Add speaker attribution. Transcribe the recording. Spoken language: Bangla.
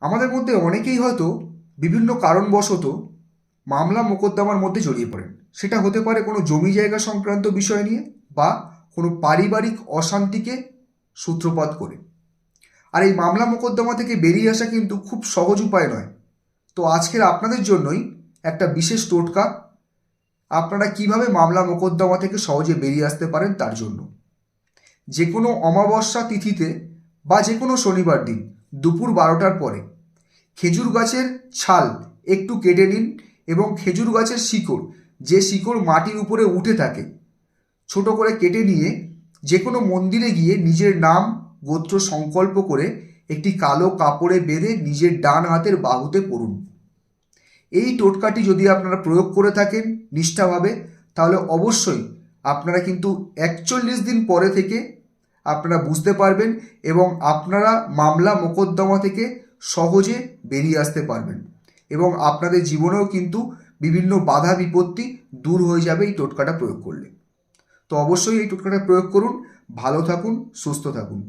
Speaker 1: আমাদের মধ্যে অনেকেই হয়তো বিভিন্ন কারণবশত মামলা মোকদ্দমার মধ্যে জড়িয়ে পড়েন। সেটা হতে পারে কোনো জমি জায়গা সংক্রান্ত বিষয় নিয়ে বা কোনো পারিবারিক অশান্তিকে সূত্রপাত করে। আর এই মামলা মোকদ্দমা থেকে বেরিয়ে আসা কিন্তু খুব সহজ উপায় নয়। তো আজকের আপনাদের জন্যই একটা বিশেষ টোটকা, আপনারা কিভাবে মামলা মোকদ্দমা থেকে সহজে বেরিয়ে আসতে পারেন তার জন্য। যে কোনো অমাবস্যা তিথিতে বা যে কোনো শনিবার দিন দুপুর 12টার পরে খেজুর গাছের ছাল একটু কেটে নিন এবং খেজুর গাছের শিকড়, যে শিকড় মাটির উপরে উঠে থাকে, ছোট করে কেটে নিয়ে যে কোনো মন্দিরে গিয়ে নিজের নাম গোত্র সংকল্প করে একটি কালো কাপড়ে বেঁধে নিজের ডান হাতের বাহুতে পরুন। এই টোটকাটি যদি আপনারা প্রয়োগ করে থাকেন নিষ্ঠাভাবে, তাহলে অবশ্যই আপনারা কিন্তু 41 দিন পরে থেকে আপনারা বুঝতে পারবেন এবং আপনারা মামলা মোকদ্দমা থেকে সহজে বেরিয়ে আসতে পারবেন এবং আপনাদের জীবনেও কিন্তু বিভিন্ন বাধা বিপত্তি দূর হয়ে যাবে এই টোটকাটা প্রয়োগ করলে। তো অবশ্যই এই টোটকাটা প্রয়োগ করুন। ভালো থাকুন, সুস্থ থাকুন।